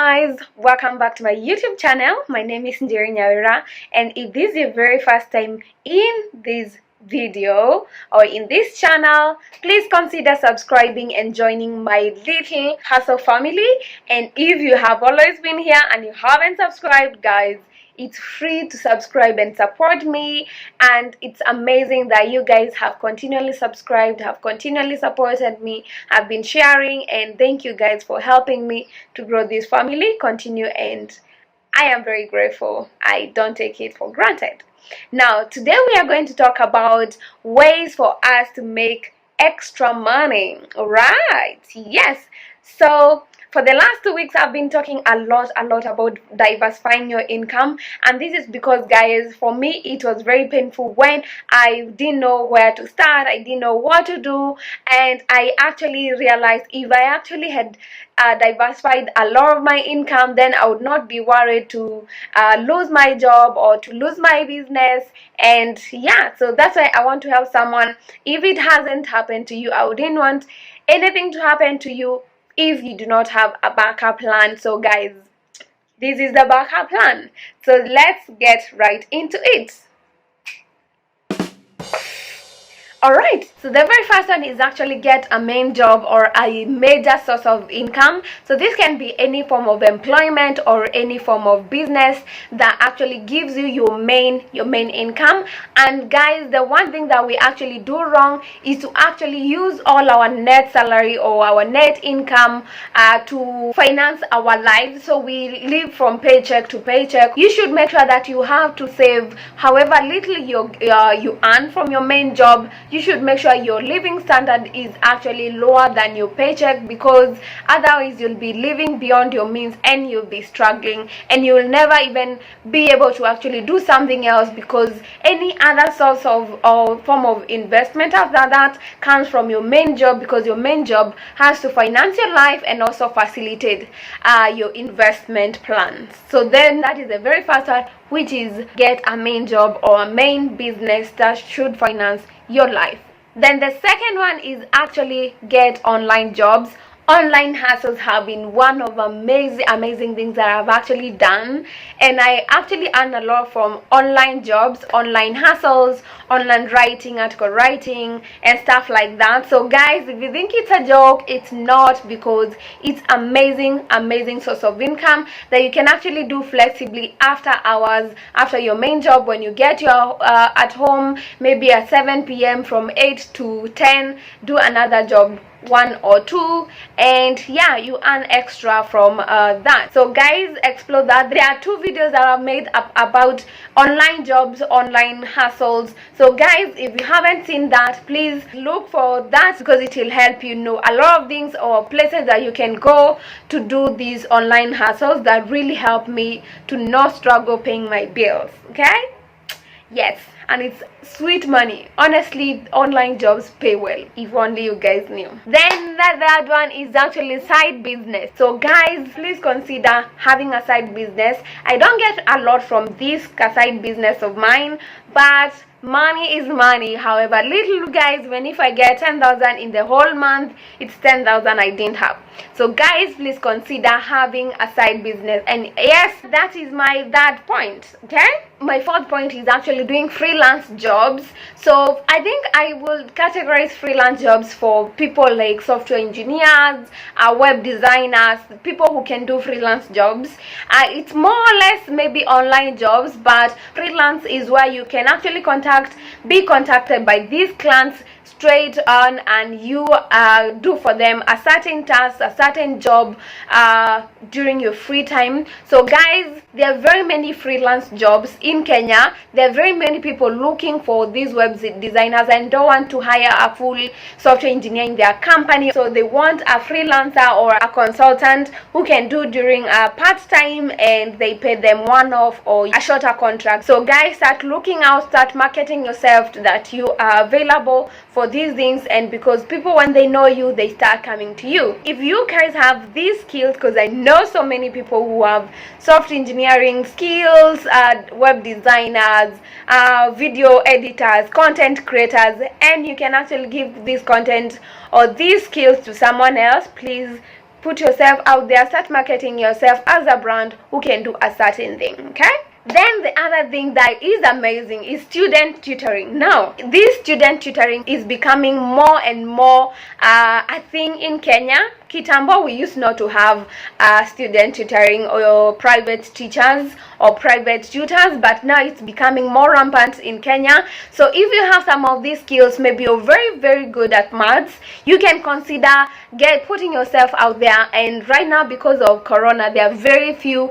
guys, welcome back to my YouTube channel. My name is Njeri Nyawira, and if this is your very first time in this video or in this channel, please consider subscribing and joining my little hustle family. And if you have always been here and you haven't subscribed, guys, it's free to subscribe and support me, and it's amazing that you guys have continually subscribed, have continually supported me, have been sharing, and thank you guys for helping me to grow this family continue, and I am very grateful. I don't take it for granted. Now today we are going to talk about ways for us to make extra money. All right, yes. So for the last 2 weeks, I've been talking a lot about diversifying your income, and this is because, guys, for me it was very painful when I didn't know where to start, I didn't know what to do, and I actually realized if I actually had diversified a lot of my income, then I would not be worried to lose my job or to lose my business. And yeah, so that's why I want to help someone. If it hasn't happened to you, I wouldn't want anything to happen to you if you do not have a backup plan. So guys, this is the backup plan. So let's get right into it. Alright, so the very first one is actually get a main job or a major source of income. So this can be any form of employment or any form of business that actually gives you your main income. And guys, the one thing that we actually do wrong is to actually use all our net salary or our net income to finance our lives. So we live from paycheck to paycheck. You should make sure that you have to save however little you earn from your main job. You should make sure your living standard is actually lower than your paycheck, because otherwise you'll be living beyond your means and you'll be struggling, and you'll never even be able to actually do something else, because any other source of or form of investment after that comes from your main job, because your main job has to finance your life and also facilitate your investment plans. So then that is the very first one, which is get a main job or a main business that should finance your life. Then the second one is actually get online jobs. Online hustles have been one of amazing things that I've actually done, and I actually earn a lot from online jobs, online hustles, online writing, article writing, and stuff like that. So guys, if you think it's a joke, it's not, because it's amazing source of income that you can actually do flexibly after hours, after your main job. When you get your at home, maybe at 7 p.m. from 8 to 10, do another job, 1 or 2, and yeah, you earn extra from that. So guys, explore that. There are 2 videos that I've made about online jobs, online hustles. So guys, if you haven't seen that, please look for that, because it will help you know a lot of things or places that you can go to do these online hustles that really help me to not struggle paying my bills. Okay, yes, and it's sweet money. Honestly, online jobs pay well, if only you guys knew. Then the third one is actually side business. So guys, please consider having a side business. I don't get a lot from this side business of mine, but money is money. However little, guys, when if I get 10,000 in the whole month, it's 10,000 I didn't have. So guys, please consider having a side business. And yes, that is my third point. Okay, my fourth point is actually doing freelance jobs. So I think I will categorize freelance jobs for people like software engineers, web designers, people who can do freelance jobs. It's more or less maybe online jobs, but freelance is where you can actually be contacted by these clients straight on, and you do for them a certain task, a certain job during your free time. So guys, there are very many freelance jobs in Kenya. There are very many people looking for these web designers and don't want to hire a full software engineer in their company, so they want a freelancer or a consultant who can do during a part-time, and they pay them one-off or a shorter contract. So guys, start looking out, start marketing yourself that you are available for these things, and because people, when they know you, they start coming to you. If you guys have these skills, because I know so many people who have software engineering skills, web designers, video editors, content creators, and you can actually give this content or these skills to someone else, please put yourself out there, start marketing yourself as a brand who can do a certain thing. Okay, then the other thing that is amazing is student tutoring. Now this student tutoring is becoming more and more a thing in Kenya. Kitambo, we used not to have student tutoring or private teachers or private tutors, but now it's becoming more rampant in Kenya. So if you have some of these skills, maybe you're very good at maths, you can consider putting yourself out there. And right now, because of Corona, there are very few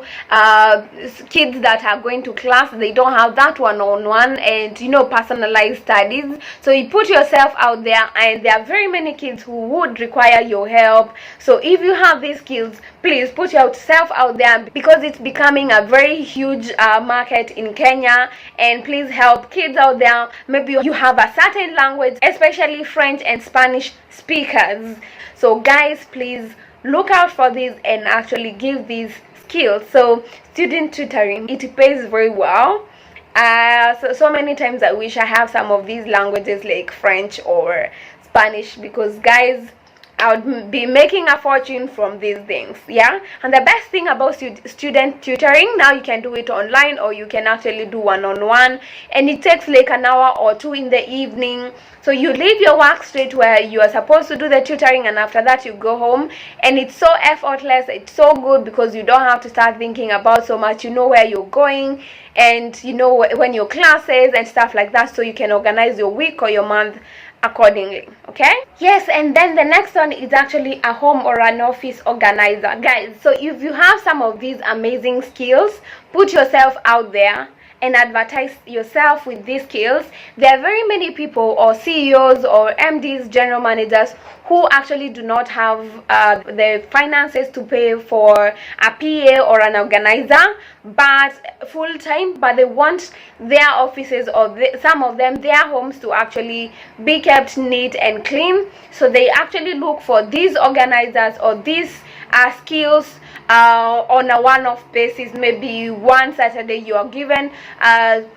kids that are going to class. They don't have that one-on-one and personalized studies. So you put yourself out there, and there are very many kids who would require your help. So if you have these skills, please put yourself out there, because it's becoming a very huge market in Kenya. And please help kids out there. Maybe you have a certain language, especially French and Spanish speakers. So guys, please look out for these and actually give these skills. So student tutoring, it pays very well. So many times I wish I have some of these languages like French or Spanish, because guys, I would be making a fortune from these things. Yeah, and the best thing about student tutoring, now you can do it online, or you can actually do one-on-one, and it takes like an hour or two in the evening. So you leave your work straight where you are supposed to do the tutoring, and after that you go home, and it's so effortless, it's so good, because you don't have to start thinking about so much. You know where you're going, and you know when your classes and stuff like that, so you can organize your week or your month accordingly. Okay, yes. And then the next one is actually a home or an office organizer. Guys, so if you have some of these amazing skills, put yourself out there and advertise yourself with these skills. There are very many people, or CEOs or MDs, general managers, who actually do not have the finances to pay for a PA or an organizer, but full-time, but they want their offices, or some of them, their homes, to actually be kept neat and clean. So they actually look for these organizers or these skills on a one-off basis. Maybe one Saturday you are given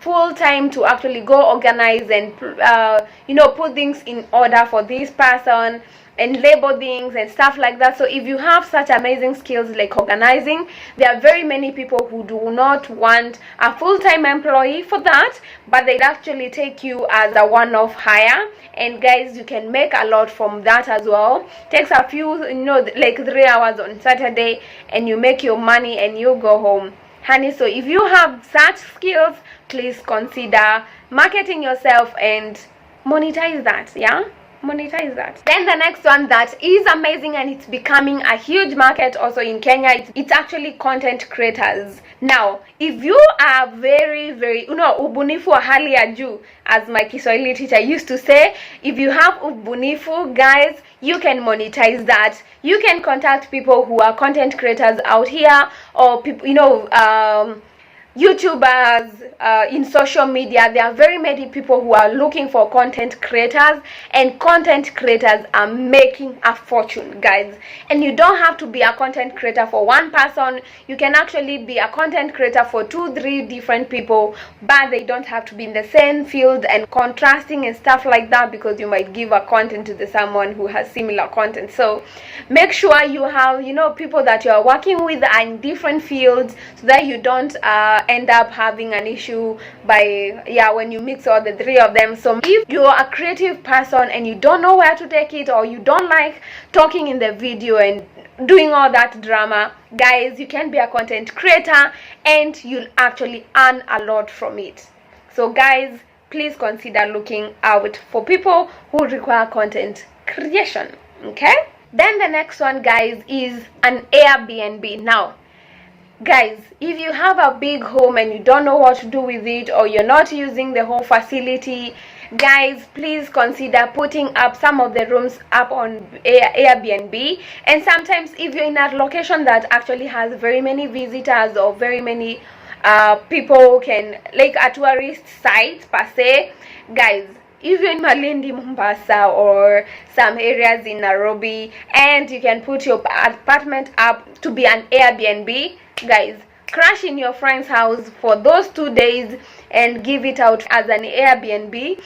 full time to actually go organize and put things in order for this person and label things and stuff like that. So if you have such amazing skills like organizing, there are very many people who do not want a full-time employee for that, but they'd actually take you as a one-off hire. And guys, you can make a lot from that as well. Takes a few, like 3 hours on Saturday, and you make your money and you go home, honey. So if you have such skills, please consider marketing yourself and monetize that. Yeah, monetize that. Then the next one that is amazing, and it's becoming a huge market also in Kenya, it's actually content creators. Now if you are very ubunifu wa hali ya juu, as my Kiswahili teacher used to say, if you have ubunifu, guys, you can monetize that. You can contact people who are content creators out here, or people, YouTubers, in social media. There are very many people who are looking for content creators, and content creators are making a fortune, guys. And you don't have to be a content creator for one person. You can actually be a content creator for 2-3 different people, but they don't have to be in the same field and contrasting and stuff like that, because you might give a content to someone who has similar content. So make sure you have people that you are working with are in different fields, so that you don't end up having an issue when you mix all the 3 of them. So if you're a creative person and you don't know where to take it, or you don't like talking in the video and doing all that drama, guys, you can be a content creator and you'll actually earn a lot from it. So guys, please consider looking out for people who require content creation. Okay, then the next one, guys, is an Airbnb. Now guys, if you have a big home and you don't know what to do with it, or you're not using the whole facility, guys, please consider putting up some of the rooms up on Airbnb. And sometimes if you're in a location that actually has very many visitors, or very many people can, like a tourist site per se, guys, if you're in Malindi, Mombasa, or some areas in Nairobi, and you can put your apartment up to be an Airbnb, guys, crash in your friend's house for those 2 days and give it out as an Airbnb,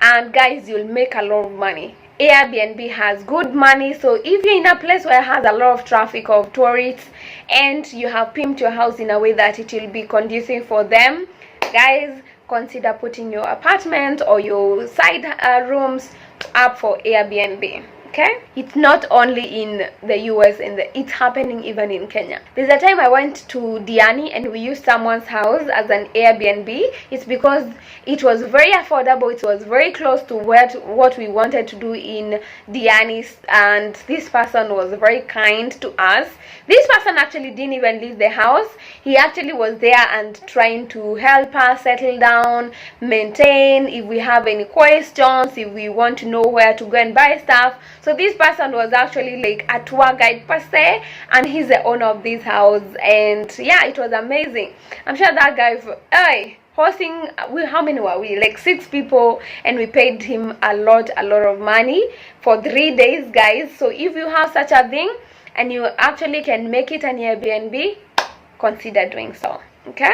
and guys, you'll make a lot of money. Airbnb has good money. So if you're in a place where it has a lot of traffic of tourists and you have pimped your house in a way that it will be conducive for them, guys, consider putting your apartment or your side rooms up for Airbnb. Okay, it's not only in the US and it's happening even in Kenya. There's a time I went to Diani and we used someone's house as an Airbnb. It's because it was very affordable. It was very close to what we wanted to do in Diani, and this person was very kind to us. This person actually didn't even leave the house. He actually was there and trying to help us settle down, maintain, if we have any questions, if we want to know where to go and buy stuff. So this person was actually like a tour guide per se, and he's the owner of this house. And yeah, it was amazing. I'm sure that guy hosting, how many were we? Like 6 people, and we paid him a lot of money for 3 days, guys. So if you have such a thing and you actually can make it an Airbnb, consider doing so. Okay,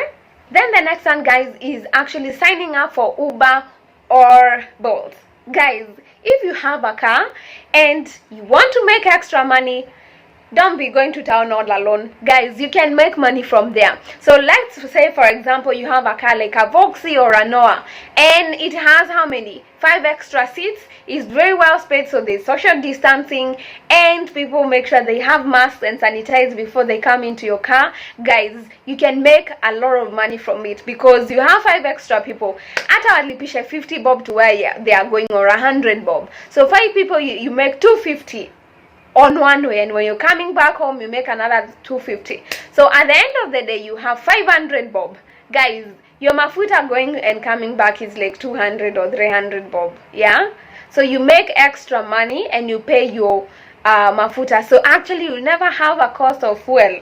then the next one, guys, is actually signing up for Uber or Bolt. Guys, if you have a car and you want to make extra money, don't be going to town all alone. Guys, you can make money from there. So let's say, for example, you have a car like a Voxy or a Noah, and it has how many? 5 extra seats. It's very well spaced, so there's social distancing, and people make sure they have masks and sanitize before they come into your car. Guys, you can make a lot of money from it because you have 5 extra people. At our lipisha 50 bob to where they are going, or 100 bob. So 5 people, you make 250 on one way, and when you're coming back home you make another 250. So at the end of the day you have 500 bob. Guys, your mafuta going and coming back is like 200 or 300 bob. Yeah, so you make extra money and you pay your mafuta. So actually you'll never have a cost of fuel.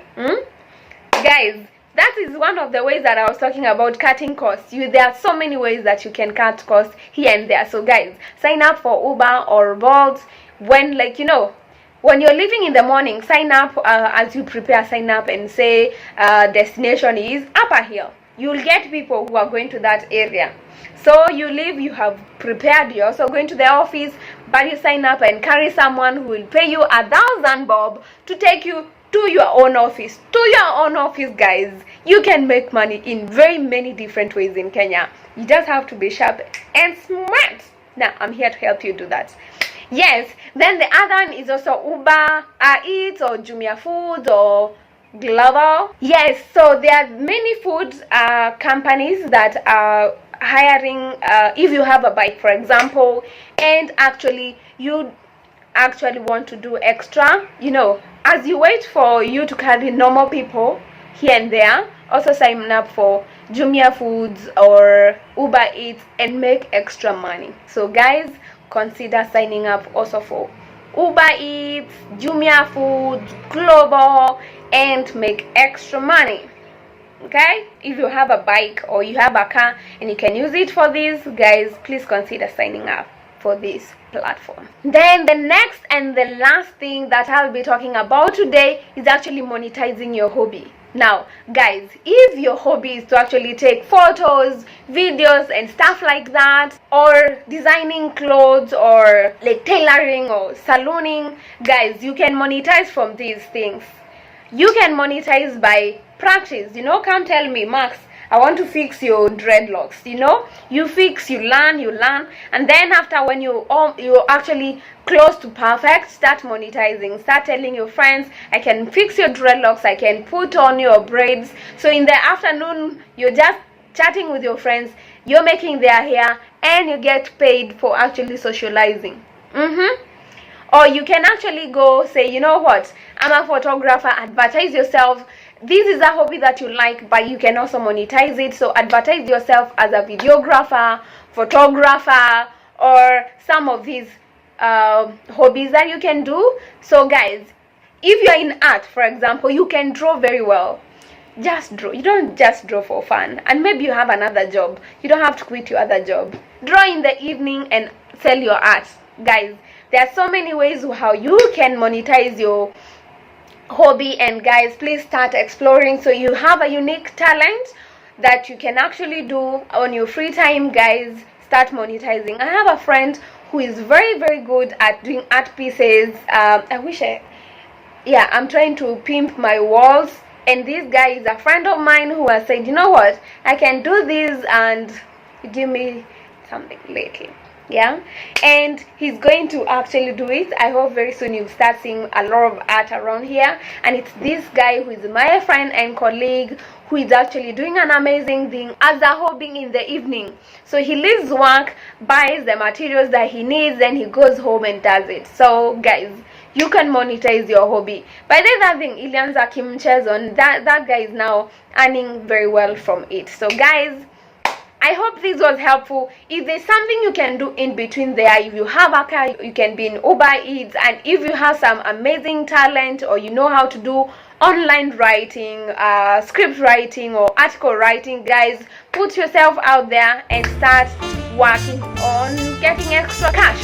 Guys, that is one of the ways that I was talking about cutting costs. There are so many ways that you can cut costs here and there. So guys, sign up for Uber or Bolt when, like, you know, when you're leaving in the morning. Sign up as you prepare. Sign up and say destination is Upper Hill. You'll get people who are going to that area. So you leave, you have prepared, you're also going to the office, but you sign up and carry someone who will pay you 1,000 bob to take you to your own office. To your own office, guys. You can make money in very many different ways in Kenya. You just have to be sharp and smart. Now I'm here to help you do that. Yes, then the other one is also Uber Eats or Jumia Foods or Global. Yes, so there are many food companies that are hiring if you have a bike, for example, and actually you actually want to do extra, you know, as you wait for you to carry normal people here and there, also sign up for Jumia Foods or Uber Eats and make extra money. So guys, consider signing up also for Uber Eats, Jumia Foods, Global, and make extra money. Okay, if you have a bike or you have a car and you can use it for this, guys, please consider signing up for this platform. Then the next and the last thing that I'll be talking about today is actually monetizing your hobby. Now guys, if your hobby is to actually take photos, videos and stuff like that, or designing clothes, or like tailoring or salooning, guys, you can monetize from these things. You can monetize by practice. You know, come tell me, Max, I want to fix your dreadlocks. You know, you fix, you learn, and then after, when you're actually close to perfect, start monetizing. Start telling your friends, I can fix your dreadlocks, I can put on your braids. So in the afternoon you're just chatting with your friends, you're making their hair, and you get paid for actually socializing. Or you can actually go say, you know what, I'm a photographer, advertise yourself. This is a hobby that you like, but you can also monetize it. So advertise yourself as a videographer, photographer, or some of these hobbies that you can do. So guys, if you're in art, for example, you can draw very well. Just draw. You don't just draw for fun, and maybe you have another job. You don't have to quit your other job. Draw in the evening and sell your art. Guys, there are so many ways how you can monetize your hobby, and guys, please start exploring. So you have a unique talent that you can actually do on your free time, guys, start monetizing. I have a friend who is very, very good at doing art pieces. I'm trying to pimp my walls, and this guy is a friend of mine who has said, you know what, I can do this and give me something lately. Yeah, and he's going to actually do it. I hope very soon you start seeing a lot of art around here. And it's this guy who is my friend and colleague who is actually doing an amazing thing as a hobby in the evening. So he leaves work, buys the materials that he needs, then he goes home and does it. So guys, you can monetize your hobby. By the other thing, ilianza kimchezo, that guy is now earning very well from it. So guys, I hope this was helpful. If there's something you can do in between there, if you have a car, you can be in Uber Eats, and if you have some amazing talent, or you know how to do online writing, script writing, or article writing, guys, put yourself out there and start working on getting extra cash.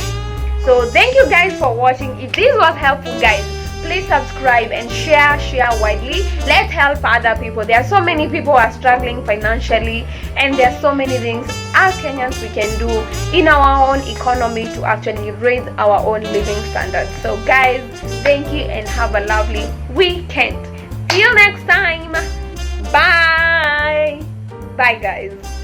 So thank you guys for watching. If this was helpful, guys, please subscribe and share widely. Let's help other people. There are so many people who are struggling financially, and there are so many things as Kenyans we can do in our own economy to actually raise our own living standards. So guys, thank you and have a lovely weekend. See you next time. Bye guys.